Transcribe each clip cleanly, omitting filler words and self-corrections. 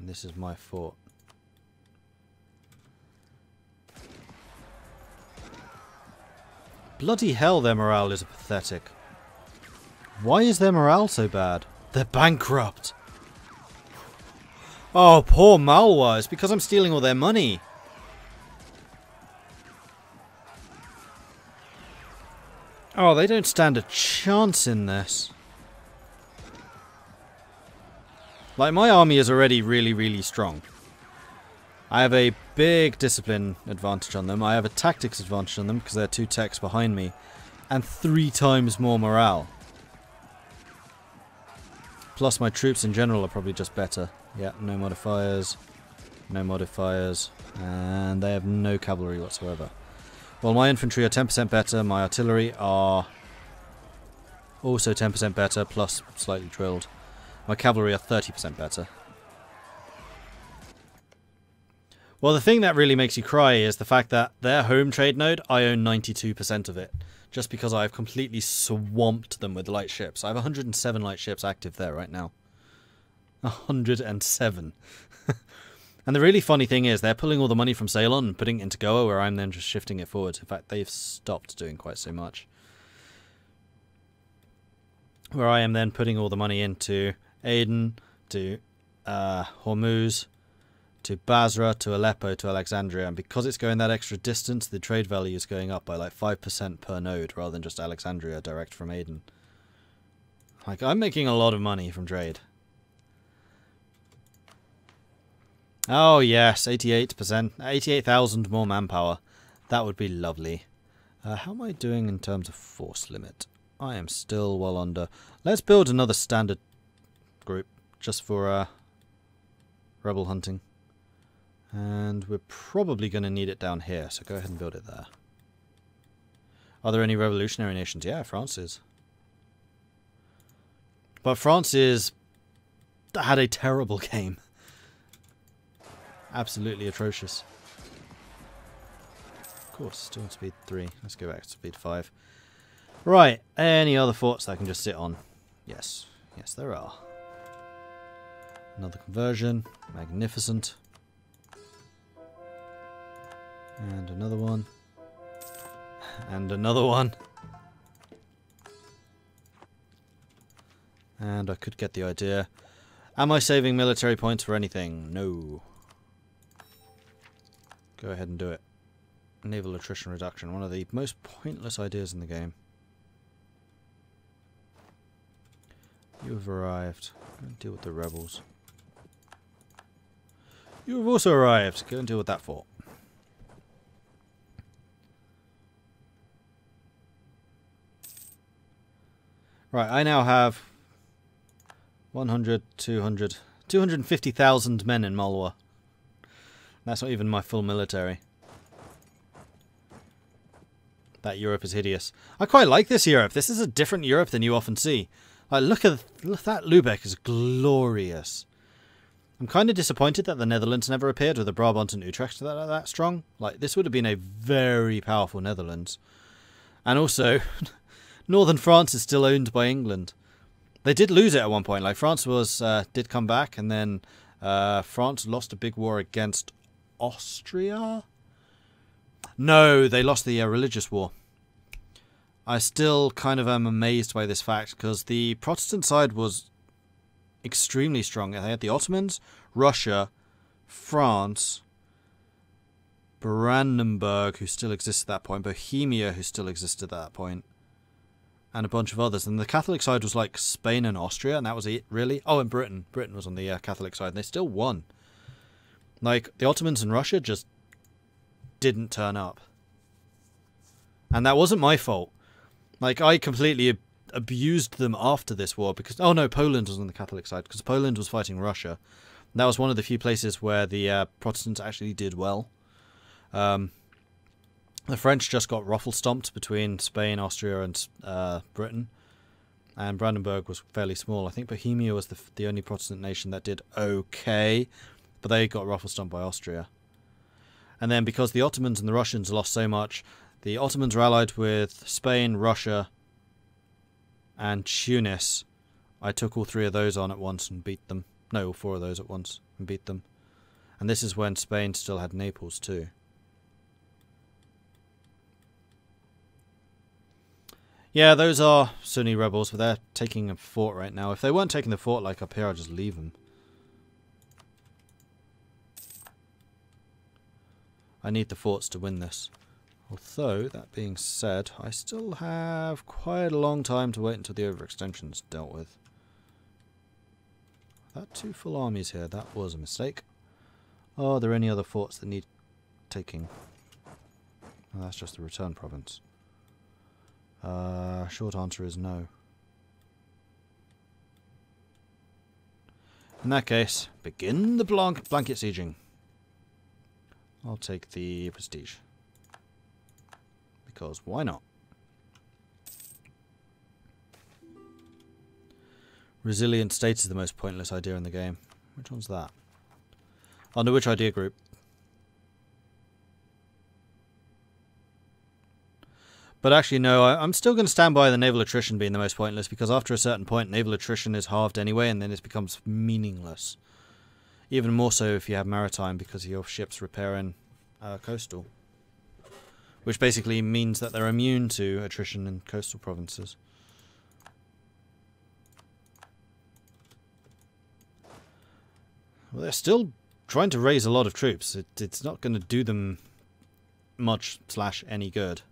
And this is my fort. Bloody hell, their morale is pathetic. Why is their morale so bad? They're bankrupt. Oh, poor Malwa. It's because I'm stealing all their money. Oh, they don't stand a chance in this. Like, my army is already really, really strong. I have a big discipline advantage on them. I have a tactics advantage on them because they're 2 techs behind me. And 3 times more morale. Plus my troops in general are probably just better. Yeah, no modifiers. No modifiers. And they have no cavalry whatsoever. Well, my infantry are 10% better. My artillery are also 10% better, plus slightly drilled. My cavalry are 30% better. Well, the thing that really makes you cry is the fact that their home trade node, I own 92% of it. Just because I've completely swamped them with light ships. I have 107 light ships active there right now. 107. And the really funny thing is they're pulling all the money from Ceylon and putting it into Goa, where I'm then just shifting it forward. In fact, they've stopped doing quite so much. Where I am then putting all the money into Aden, to Hormuz, to Basra, to Aleppo, to Alexandria. And because it's going that extra distance, the trade value is going up by like 5% per node, rather than just Alexandria direct from Aden. Like, I'm making a lot of money from trade. Oh yes, 88%. 88,000 more manpower. That would be lovely. How am I doing in terms of force limit? I am still well under. Let's build another standard group just for rebel hunting. And we're probably going to need it down here, so go ahead and build it there. Are there any revolutionary nations? Yeah, France is. But France had a terrible game. Absolutely atrocious. Of course, still on speed 3. Let's go back to speed 5. Right, any other forts that I can just sit on? Yes. Yes, there are. Another conversion. Magnificent. And another one. And another one. And I could get the idea. Am I saving military points for anything? No. Go ahead and do it. Naval attrition reduction. One of the most pointless ideas in the game. You have arrived. Go and deal with the rebels. You have also arrived. Go and deal with that fort. Right, I now have 100, 200, 250,000 men in Malwa. That's not even my full military. That Europe is hideous. I quite like this Europe. This is a different Europe than you often see. Like, look that Lubeck is glorious. I'm kind of disappointed that the Netherlands never appeared with the Brabant and Utrecht that strong. Like, this would have been a very powerful Netherlands. And also, northern France is still owned by England. They did lose it at one point. Like, France did come back, and then France lost a big war against Austria? No, they lost the religious war. I still kind of am amazed by this fact, because the Protestant side was extremely strong. They had the Ottomans, Russia, France, Brandenburg, who still exists at that point, Bohemia, who still existed at that point, and a bunch of others. And the Catholic side was like Spain and Austria, and that was it, really. Oh, and Britain. Britain was on the Catholic side, and they still won. Like, the Ottomans and Russia just didn't turn up. And that wasn't my fault. Like, I completely abused them after this war because... Oh, no, Poland was on the Catholic side because Poland was fighting Russia. That was one of the few places where the Protestants actually did well. The French just got ruffle-stomped between Spain, Austria, and Britain. And Brandenburg was fairly small. I think Bohemia was the only Protestant nation that did okay. But they got ruffle-stomped by Austria. And then because the Ottomans and the Russians lost so much, the Ottomans were allied with Spain, Russia, and Tunis. I took all 3 of those on at once and beat them. No, all 4 of those at once and beat them. And this is when Spain still had Naples too. Yeah, those are Sunni rebels, but they're taking a fort right now. If they weren't taking the fort like up here, I'd just leave them. I need the forts to win this. Although, that being said, I still have quite a long time to wait until the overextension's dealt with. That 2 full armies here, that was a mistake. Oh, are there any other forts that need taking? Oh, that's just the return province. Short answer is no. In that case, begin the blanket sieging. I'll take the prestige. Because why not? Resilient states is the most pointless idea in the game. Which one's that? Under which idea group? But actually, no, I'm still going to stand by the naval attrition being the most pointless, because after a certain point, naval attrition is halved anyway, and then it becomes meaningless. Even more so if you have maritime, because your ships repairing coastal. Which basically means that they're immune to attrition in coastal provinces. Well, they're still trying to raise a lot of troops. It's not going to do them much / any good.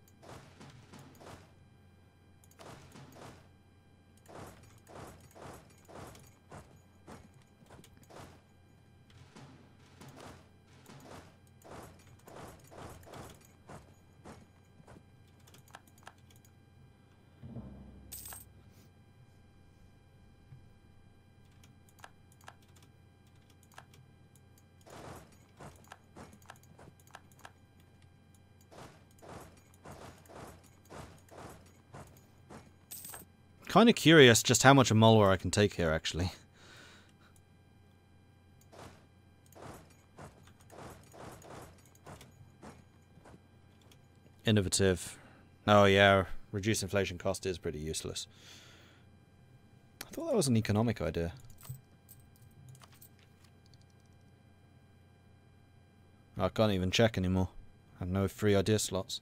Kind of curious just how much of Malware I can take here, actually. Innovative. Oh yeah, reduce inflation cost is pretty useless. I thought that was an economic idea. I can't even check anymore. I have no free idea slots.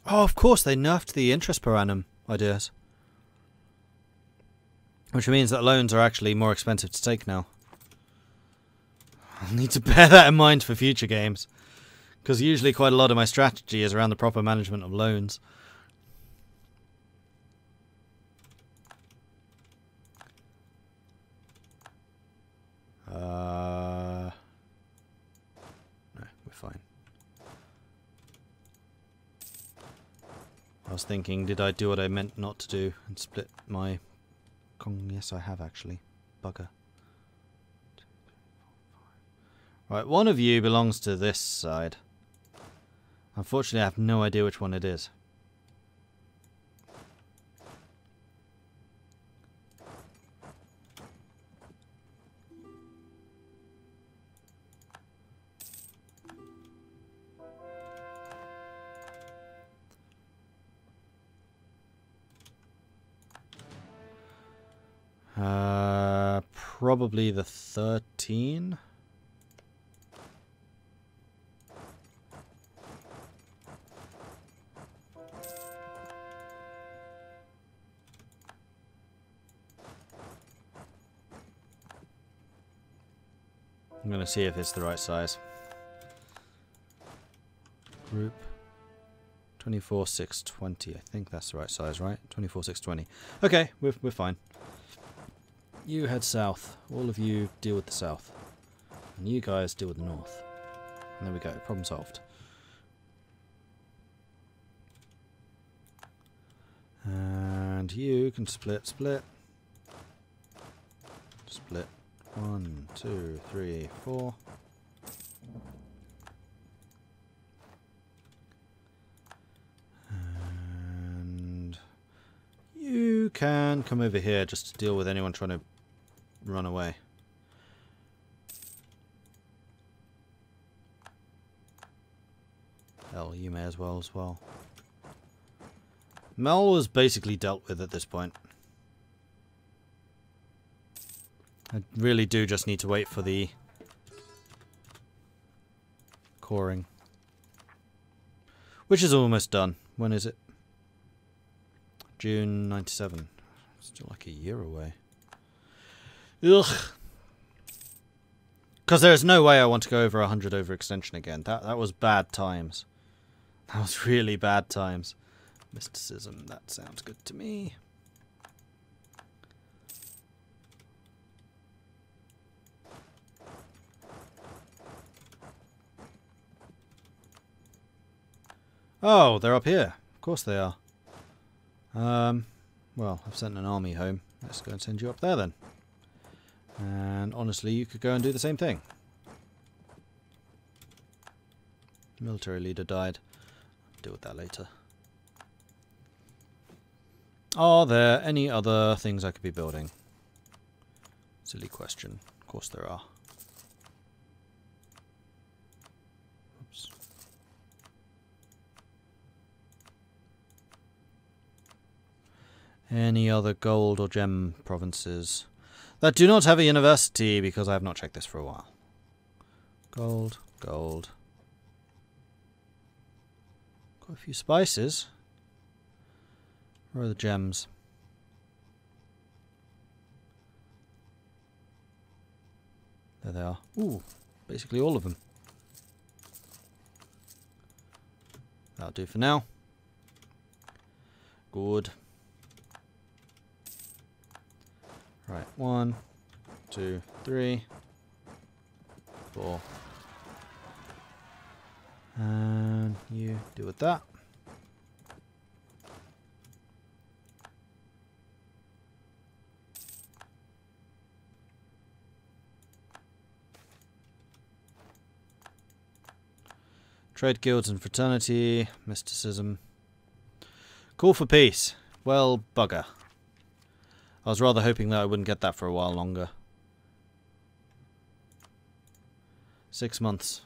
Oh, of course, they nerfed the interest per annum ideas. Which means that loans are actually more expensive to take now. I'll need to bear that in mind for future games. Because usually quite a lot of my strategy is around the proper management of loans. No, we're fine. I was thinking, did I do what I meant not to do and split my... Yes, I have actually. Bugger. Right, one of you belongs to this side. Unfortunately, I have no idea which one it is. Probably the 13. I'm going to see if it's the right size. Group 24,620. I think that's the right size, right? 24,620. Okay, we're fine. You head south. All of you deal with the south. And you guys deal with the north. And there we go. Problem solved. And you can split. Split. 1, 2, 3, 4. And you can come over here just to deal with anyone trying to run away. Hell, you may as well. Mel was basically dealt with at this point. I really do just need to wait for the coring. Which is almost done. When is it? June 97. Still like a year away. Ugh. Because there's no way I want to go over 100 overextension again. That was bad times. That was really bad times. Mysticism, that sounds good to me. Oh, they're up here. Of course they are. Well, I've sent an army home. Let's go and send you up there then. And honestly, you could go and do the same thing. Military leader died. I'll deal with that later. Are there any other things I could be building? Silly question. Of course there are. Oops. Any other gold or gem provinces that do not have a university, because I have not checked this for a while. Gold, gold. Got a few spices. Where are the gems? There they are. Ooh, basically all of them. That'll do for now. Good. Right, 1, 2, 3, 4. And you deal with that. Trade guilds and fraternity, mysticism. Call for peace. Well, bugger. I was rather hoping that I wouldn't get that for a while longer. 6 months.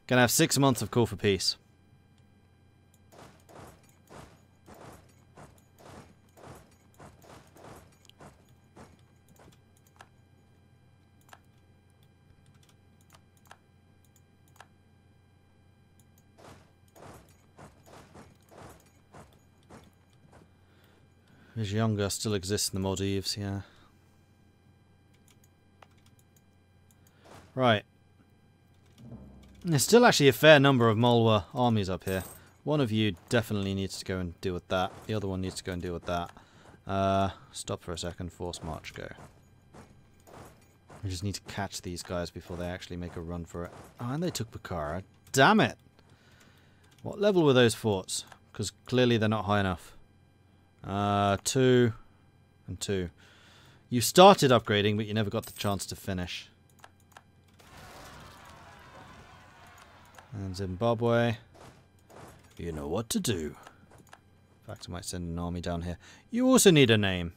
Gonna have 6 months of call for peace. Vizionga still exists in the Maldives, yeah. Right. There's still actually a fair number of Malwa armies up here. One of you definitely needs to go and deal with that. The other one needs to go and deal with that. Stop for a second. Force march, go. We just need to catch these guys before they actually make a run for it. Oh, and they took Bukhara. Damn it! What level were those forts? Because clearly they're not high enough. 2 and 2. You started upgrading, but you never got the chance to finish. And Zimbabwe. You know what to do. In fact, I might send an army down here. You also need a name.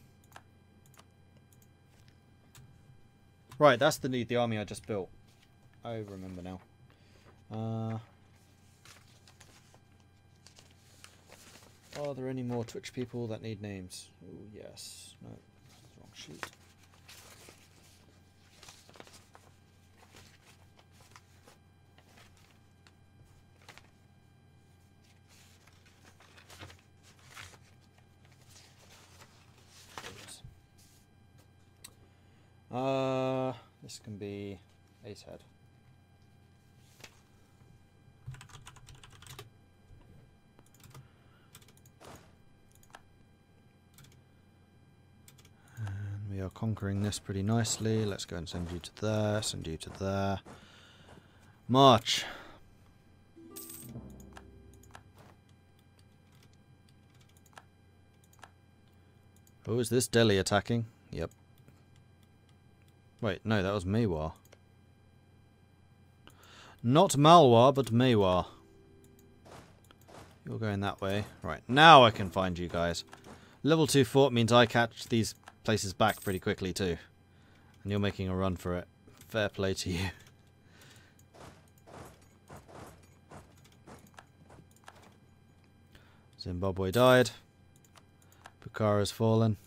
Right, that's the army I just built. I remember now. Are there any more Twitch people that need names? Oh, yes. No, wrong sheet. This can be Ace Head. We are conquering this pretty nicely. Let's go and send you to there, send you to there. March. Oh, is this Delhi attacking? Yep. Wait, no, that was Mewar. Not Malwa, but Mewar. You're going that way. Right, now I can find you guys. Level 2 fort means I catch these places back pretty quickly too. And you're making a run for it. Fair play to you. Zimbabwe died. Bukhara's fallen.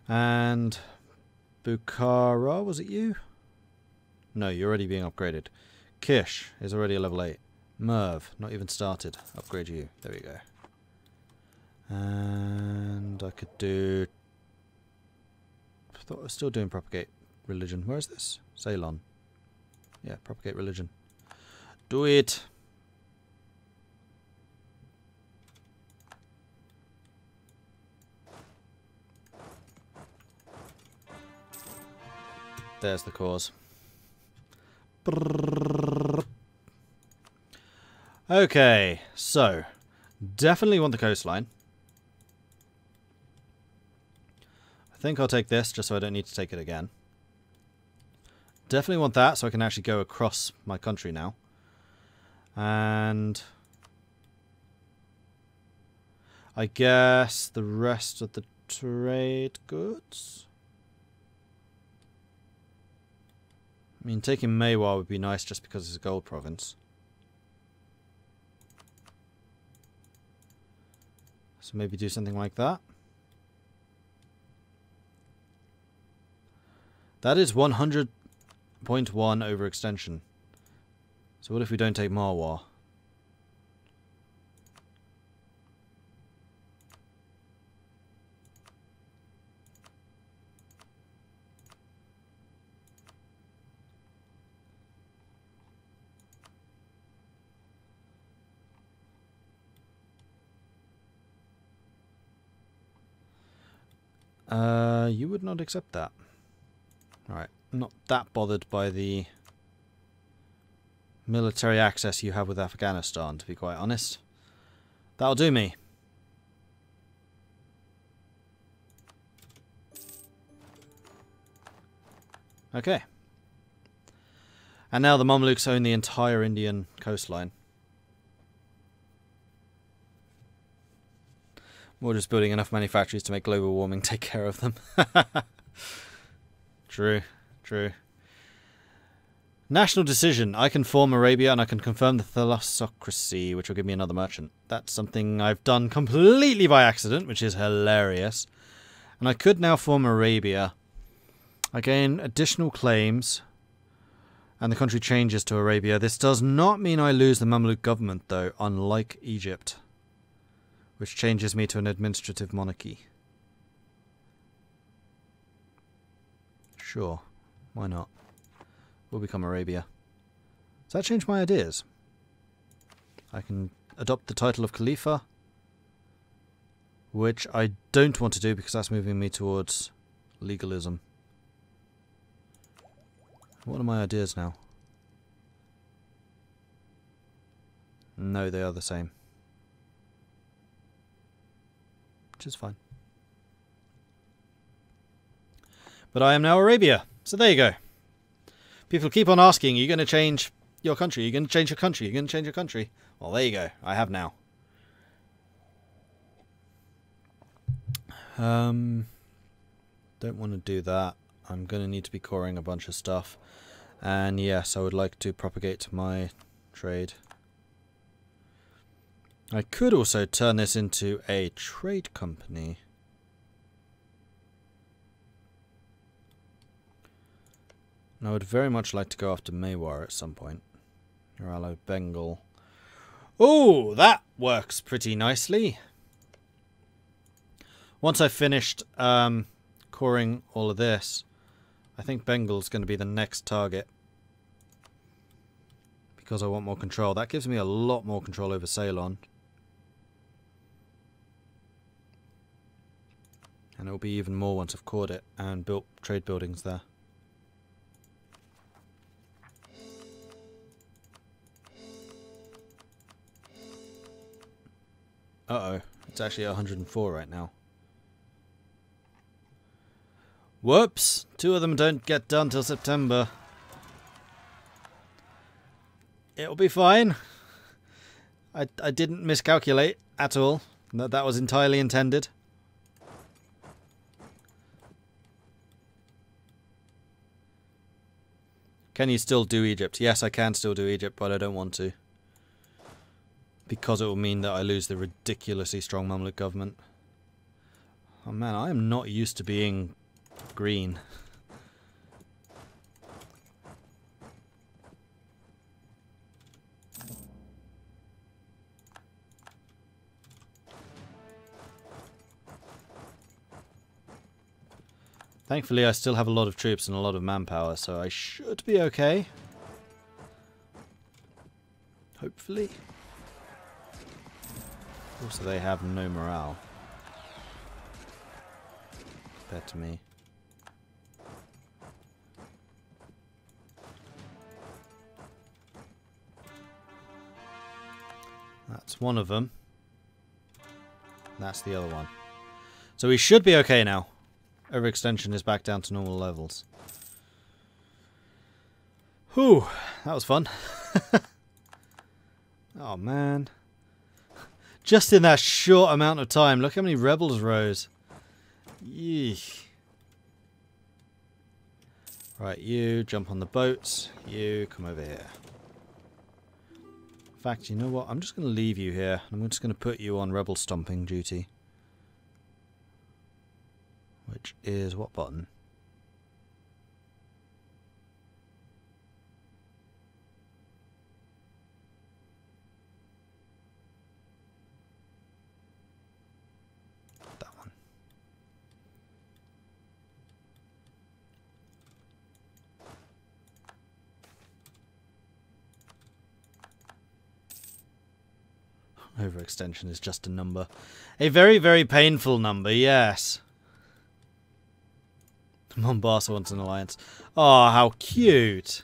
And Bukhara, was it you? No, you're already being upgraded. Kish is already a level 8. Merv, not even started. Upgrade you. There we go. And I could do... I thought I was still doing propagate religion. Where is this? Ceylon. Yeah, propagate religion. Do it! There's the cause. Okay, so definitely want the coastline. I think I'll take this just so I don't need to take it again. Definitely want that so I can actually go across my country now. And I guess the rest of the trade goods. I mean, taking Maiwar would be nice just because it's a gold province. So maybe do something like that. That is 100.1 overextension. So what if we don't take Marwar? You would not accept that. Alright, I'm not that bothered by the military access you have with Afghanistan, to be quite honest. That'll do me. Okay. And now the Mamluks own the entire Indian coastline. We're just building enough manufactories to make global warming take care of them. True, true. National decision. I can form Arabia and I can confirm the thalassocracy, which will give me another merchant. That's something I've done completely by accident, which is hilarious. And I could now form Arabia. I gain additional claims, and the country changes to Arabia. This does not mean I lose the Mamluk government, though, unlike Egypt, which changes me to an administrative monarchy. Sure, why not? We'll become Arabia. Does that change my ideas? I can adopt the title of Khalifa, which I don't want to do because that's moving me towards legalism. What are my ideas now? No, they are the same. Which is fine. But I am now Arabia. So there you go. People keep on asking, are you going to change your country? Are you going to change your country? Are you going to change your country? Well, there you go. I have now. Don't want to do that. I'm going to need to be coring a bunch of stuff. And yes, I would like to propagate my trade. I could also turn this into a trade company. And I would very much like to go after Maiwar at some point. Your ally Bengal. Oh, that works pretty nicely. Once I've finished coring all of this, I think Bengal's going to be the next target. Because I want more control. That gives me a lot more control over Ceylon. And it will be even more once I've cored it and built trade buildings there. Uh-oh. It's actually 104 right now. Whoops! 2 of them don't get done till September. It'll be fine. I didn't miscalculate at all. That was entirely intended. Can you still do Egypt? Yes, I can still do Egypt, but I don't want to. Because it will mean that I lose the ridiculously strong Mamluk government. Oh man, I am not used to being green. Thankfully, I still have a lot of troops and a lot of manpower, so I should be okay. Hopefully. Also, they have no morale. Compared to me. That's one of them. That's the other one. So we should be okay now. Overextension is back down to normal levels. Whew, that was fun. Oh man. Just in that short amount of time, look how many rebels rose. Yeesh. Right, you jump on the boats. You come over here. In fact, you know what? I'm just going to leave you here. I'm just going to put you on rebel stomping duty. Which is what button? That one. Overextension is just a number. A very, very painful number, yes. Mombasa wants an alliance. Oh, how cute.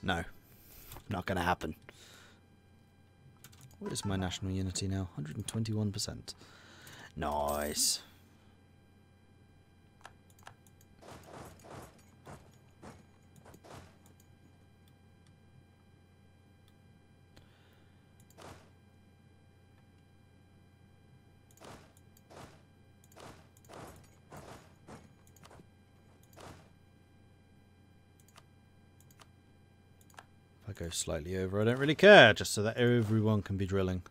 No. Not going to happen. What is my national unity now? 121%. Nice. If I go slightly over, I don't really care, just so that everyone can be drilling.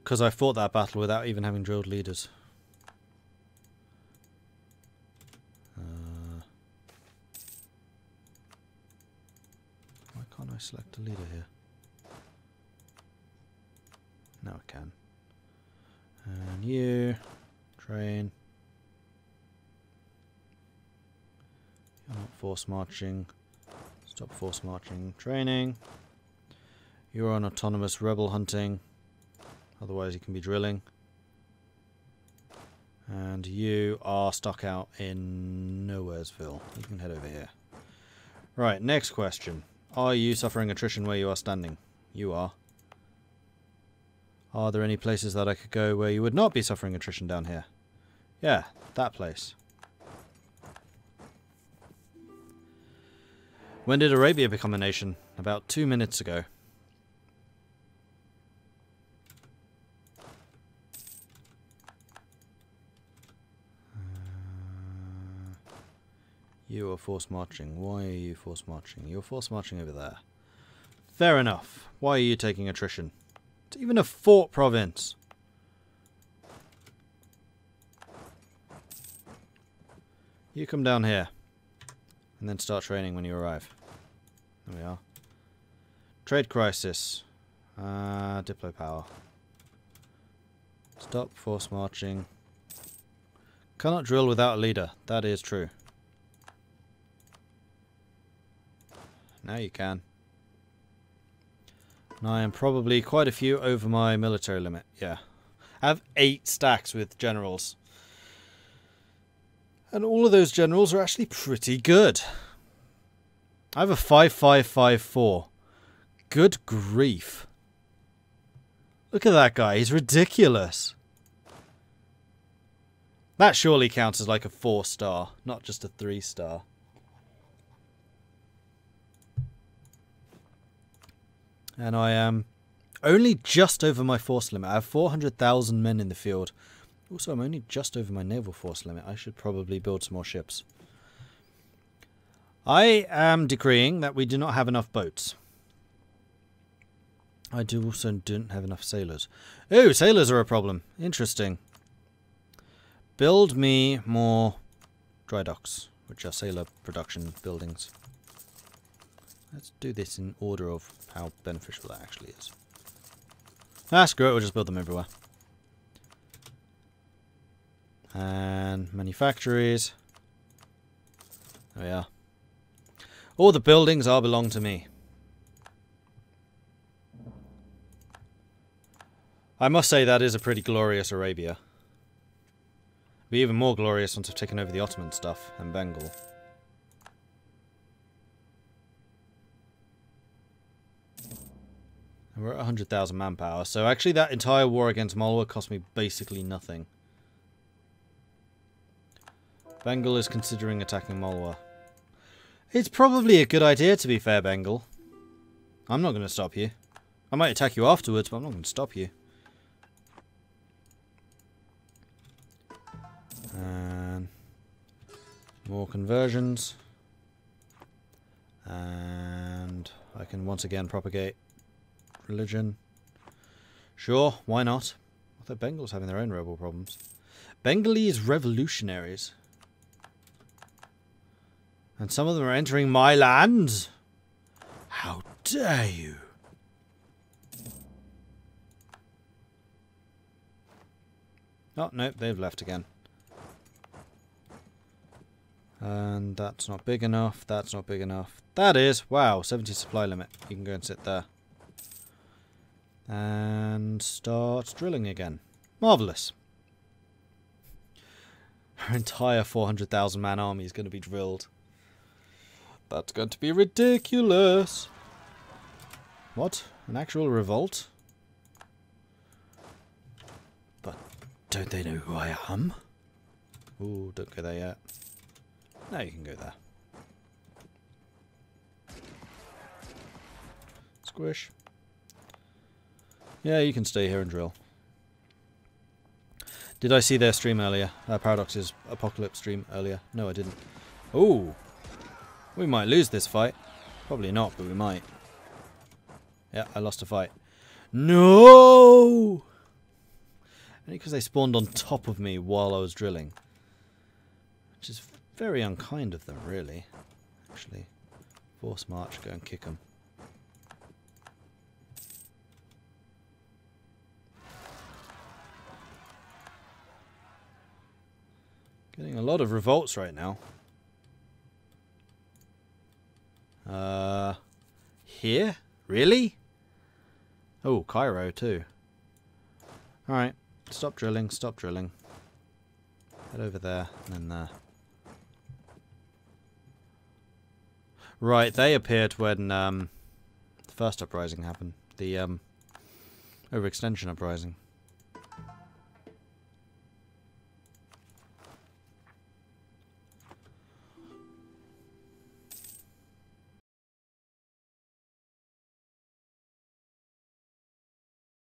Because I fought that battle without even having drilled leaders. Why can't I select a leader here? Now I can. And you, train. You're not force marching. Stop force marching. Training. You're on autonomous rebel hunting. Otherwise you can be drilling. And you are stuck out in Nowheresville. You can head over here. Right, next question. Are you suffering attrition where you are standing? You are. Are there any places that I could go where you would not be suffering attrition down here? Yeah, that place. When did Arabia become a nation? About 2 minutes ago. You are force marching. Why are you force marching? You're force marching over there. Fair enough. Why are you taking attrition? It's even a fort province. You come down here. And then start training when you arrive. There we are. Trade crisis. Diplo power. Stop force marching. Cannot drill without a leader. That is true. Now you can. And I am probably quite a few over my military limit. Yeah. I have 8 stacks with generals. And all of those generals are actually pretty good. I have a 5554. Good grief. Look at that guy. He's ridiculous. That surely counts as like a 4-star, not just a 3-star. And I am only just over my force limit. I have 400,000 men in the field. Also, I'm only just over my naval force limit. I should probably build some more ships. I am decreeing that we do not have enough boats. I do also don't have enough sailors. Oh, sailors are a problem. Interesting. Build me more dry docks, which are sailor production buildings. Let's do this in order of how beneficial that actually is. Ah, screw it, we'll just build them everywhere. And manufactories. There we are. All the buildings all belong to me. I must say that is a pretty glorious Arabia. It'll be even more glorious once I've taken over the Ottoman stuff and Bengal. And we're at 100,000 manpower, so actually that entire war against Malwa cost me basically nothing. Bengal is considering attacking Malwa. It's probably a good idea, to be fair, Bengal. I'm not going to stop you. I might attack you afterwards, but I'm not going to stop you. And more conversions. And I can once again propagate religion. Sure, why not? I thought Bengal's having their own rebel problems. Bengalese revolutionaries. And some of them are entering my lands. How dare you? Oh, no, they've left again. And that's not big enough. That's not big enough. That is. Wow, 70 supply limit. You can go and sit there. And start drilling again. Marvellous. Our entire 400,000 man army is going to be drilled. That's going to be ridiculous. What? An actual revolt? But don't they know who I am? Ooh, don't go there yet. Now you can go there. Squish. Yeah, you can stay here and drill. Did I see their stream earlier? Paradox's Apocalypse stream earlier? No, I didn't. Ooh. We might lose this fight. Probably not, but we might. Yeah, I lost a fight. No! Only because they spawned on top of me while I was drilling. Which is very unkind of them, really. Actually. Force march, go and kick them. Getting a lot of revolts right now. Here? Really? Oh, Cairo too. Alright, stop drilling, stop drilling. Head over there, and then there. Right, they appeared when the first uprising happened. The overextension uprising.